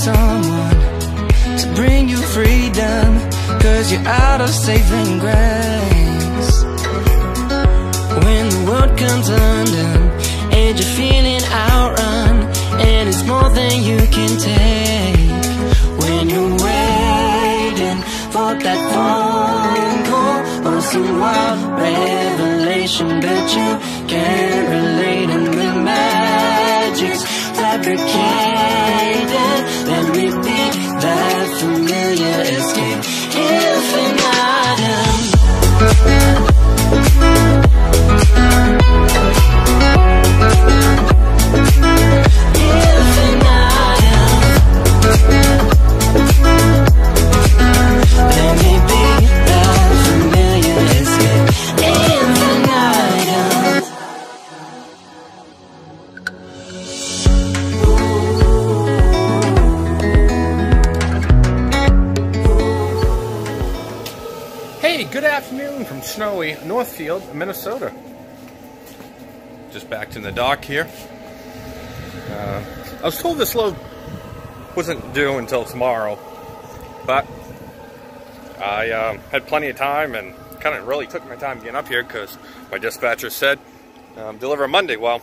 Someone to bring you freedom, 'cause you're out of saving grace. When the world comes undone and you're feeling outrun, and it's more than you can take. When you're waiting for that phone call or some wild revelation, but you can't relate, and the magic's fabricated. Let me be that familiar escape, infinitum. Let me be that familiar escape, infinitum. Good afternoon from snowy Northfield, Minnesota. Just back in the dock here. I was told this load wasn't due until tomorrow, but I had plenty of time and kind of really took my time getting up here because my dispatcher said deliver Monday. Well,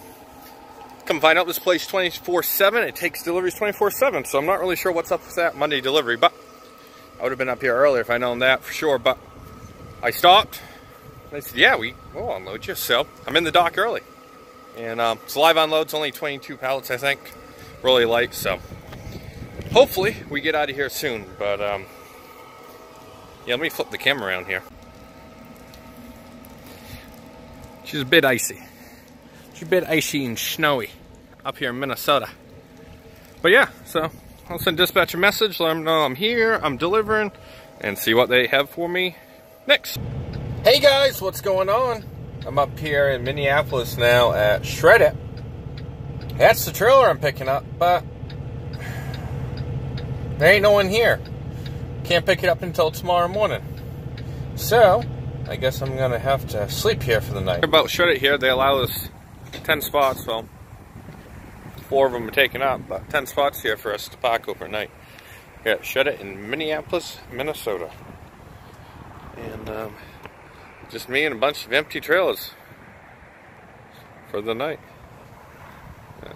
come find out, this place 24/7. It takes deliveries 24/7, so I'm not really sure what's up with that Monday delivery, but I would have been up here earlier if I'd known that for sure. But I stopped. They said, yeah, we'll unload you. So I'm in the dock early. And it's live unload's only 22 pallets, I think. Really light, so hopefully we get out of here soon. But yeah, let me flip the camera around here. She's a bit icy. She's a bit icy and snowy up here in Minnesota. But yeah, so I'll send dispatch a message, let them know I'm here, I'm delivering, and see what they have for me next. Hey guys, what's going on? I'm up here in Minneapolis now at Shred It. That's the trailer I'm picking up, but there ain't no one here. Can't pick it up until tomorrow morning. So, I guess I'm gonna have to sleep here for the night. About Shred It here, they allow us 10 spots, well, 4 of them are taken up, but 10 spots here for us to park overnight. Here at Shred It in Minneapolis, Minnesota. And just me and a bunch of empty trailers for the night.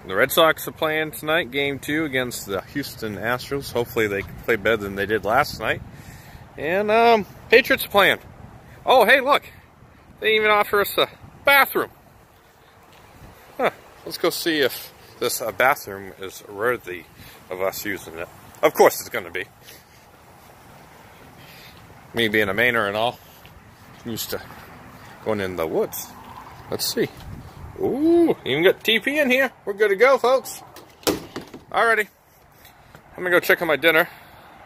The Red Sox are playing tonight, game 2 against the Houston Astros. Hopefully they can play better than they did last night. And Patriots are playing. Oh, hey, look. They even offer us a bathroom. Huh. Let's go see if this bathroom is worthy of us using it. Of course it's going to be. Me being a Mainer and all, used to going in the woods. Let's see. Ooh, even got TP in here. We're good to go, folks. Alrighty. I'm gonna go check on my dinner.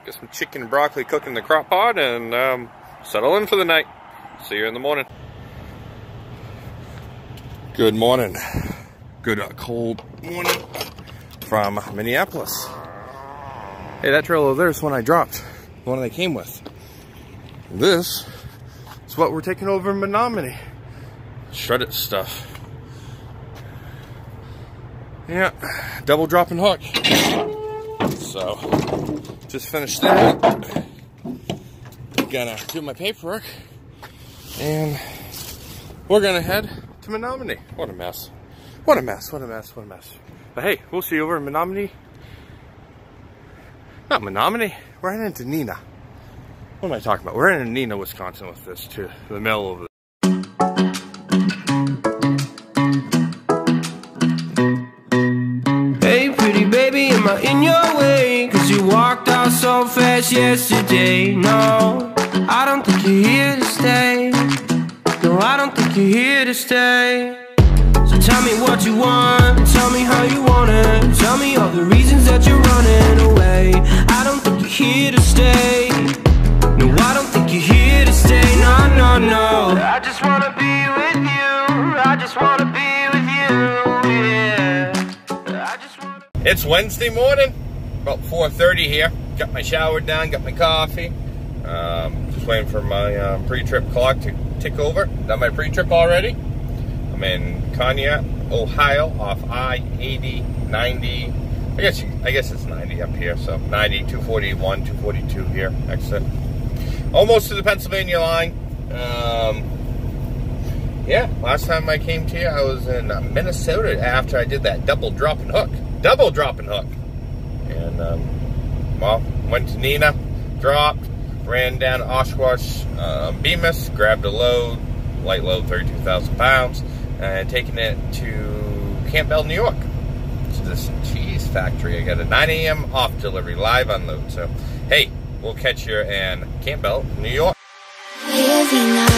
Get some chicken and broccoli cooking in the crock pot and settle in for the night. See you in the morning. Good morning. Good cold morning from Minneapolis. Hey, that trailer there's one I dropped. The one they came with. This is what we're taking over in Menominee. Shred It stuff. Yeah, double dropping hook. So, just finished that. Gonna do my paperwork. And we're gonna head to Menominee. What a mess. What a mess, what a mess, what a mess. But hey, we'll see you over in Menominee. Not Menominee, we're heading to Neenah. What am I talking about? We're in Neenah, Wisconsin with this to the middle of the Hey, pretty baby, am I in your way? Cause you walked out so fast yesterday. No, I don't think you're here to stay. No, I don't think you're here to stay. So tell me what you want, tell me how you want it. Tell me all the reasons that you're running away. I don't think you're here to stay. No, I don't think you're here to stay. No, no, no. I just wanna be with you. I just wanna be with you, yeah. I just wanna... It's Wednesday morning, about 4:30 here. Got my shower done, got my coffee. Just waiting for my pre-trip clock to tick over. Done my pre-trip already. I'm in Cognac, Ohio, off I-80, 90. I guess it's 90 up here, so 90, 241, 242 here, exit. Almost to the Pennsylvania line. Yeah, last time I came to you, I was in Minnesota after I did that double drop and hook. And, well, went to Neenah, dropped, ran down to Oshkosh, Bemis, grabbed a load, light load, 32,000 pounds, and taking it to Campbell, New York, to this cheese factory. I got a 9 a.m. off delivery, live unload. So, hey, we'll catch you in Campbell, New York. Living up,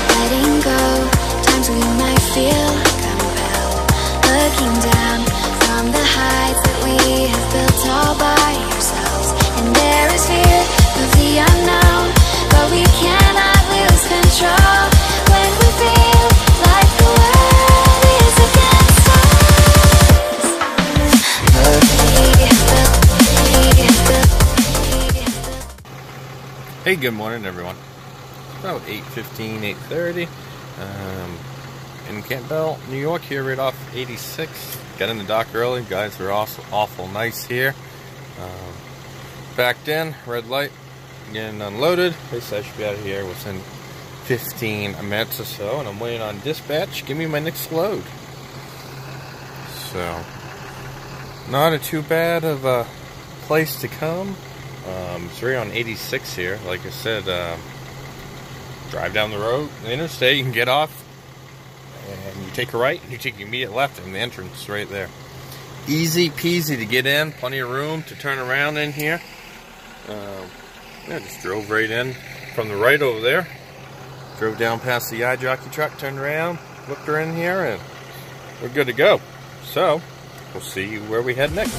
letting go, times we might feel compelled, looking down from the heights that we have built all by ourselves. And there is fear of the unknown, but we cannot lose control when we feel like the world is against us. Hey, good morning, everyone. About 8:15, 8:30. In Campbell, New York, here right off 86. Got in the dock early. Guys were also awful nice here. Backed in, red light, getting unloaded. They said I should be out of here within 15 minutes or so, and I'm waiting on dispatch. Give me my next load. So, not a too bad of a place to come. It's right on 86 here. Like I said, drive down the road, the interstate, you can get off, and you take a right, and you take your immediate left, and the entrance is right there. Easy peasy to get in, plenty of room to turn around in here. Yeah, just drove right in from the right over there. Drove down past the eye jockey truck, turned around, looked her in here, and we're good to go. So, we'll see where we head next.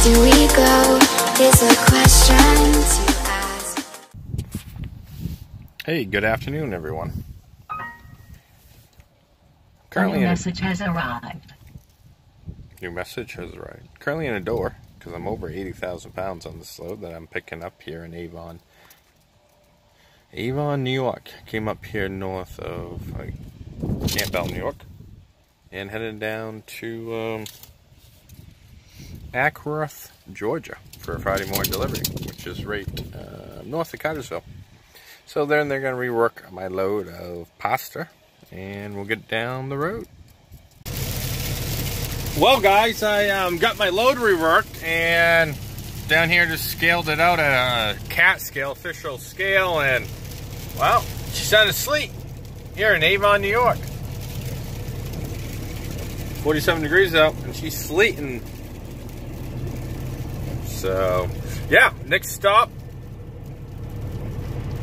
Do we go is a question to ask. Hey, good afternoon, everyone. Your message has arrived. New message has arrived. Currently in a door, because I'm over 80,000 pounds on this load that I'm picking up here in Avon. Avon, New York. Came up here north of Campbell, New York. And headed down to Ackworth, Georgia for a Friday morning delivery, which is right north of Cartersville. So then they're going to rework my load of pasta, and we'll get down the road. Well, guys, I got my load reworked, and down here just scaled it out at a cat scale, official scale, and, well, she's on asleep here in Avon, New York. 47 degrees out, and she's sleeting. So, yeah, next stop,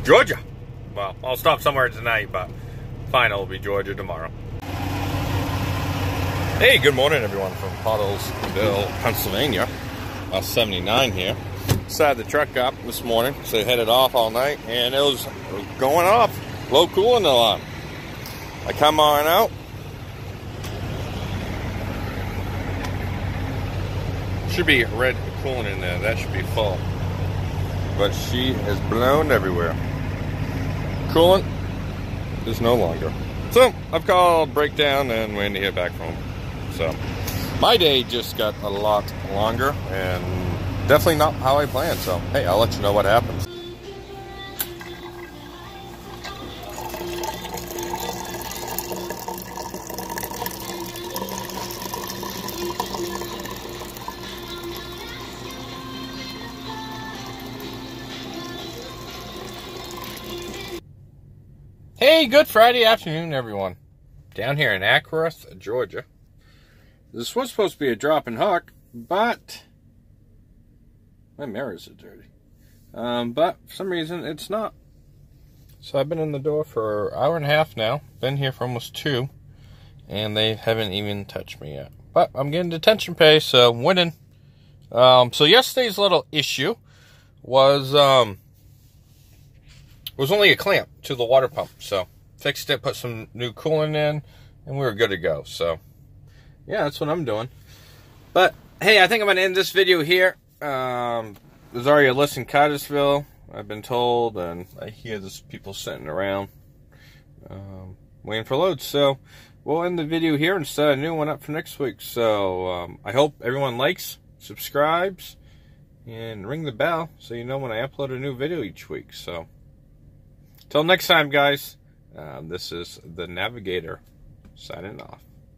Georgia. Well, I'll stop somewhere tonight, but final will be Georgia tomorrow. Hey, good morning, everyone, from Pottlesville, Pennsylvania. 79 here. Started the truck up this morning, so headed off all night, and it was going off. Low cooling alarm. I come on out. Should be red cooling in there. That should be full. But she is blown everywhere. Coolant is no longer. So, I've called breakdown and waiting to hear back from them. So, my day just got a lot longer and definitely not how I planned. So, hey, I'll let you know what happens. sunny, good Friday afternoon, everyone. Down here in Ackworth, Georgia. This was supposed to be a drop and hook, but my mirrors are dirty. But for some reason, it's not. So I've been in the door for an hour and a half now. Been here for almost 2. And they haven't even touched me yet. But I'm getting detention pay, so I'm winning. So yesterday's little issue was only a clamp to the water pump. So fixed it, put some new coolant in, and we were good to go. So yeah, that's what I'm doing. But hey, I think I'm going to end this video here. There's already a list in Cartersville, I've been told, and I hear there's people sitting around waiting for loads. So we'll end the video here and start a new one up for next week. So I hope everyone likes, subscribes, and ring the bell so you know when I upload a new video each week. So till next time, guys, this is the Navigator signing off.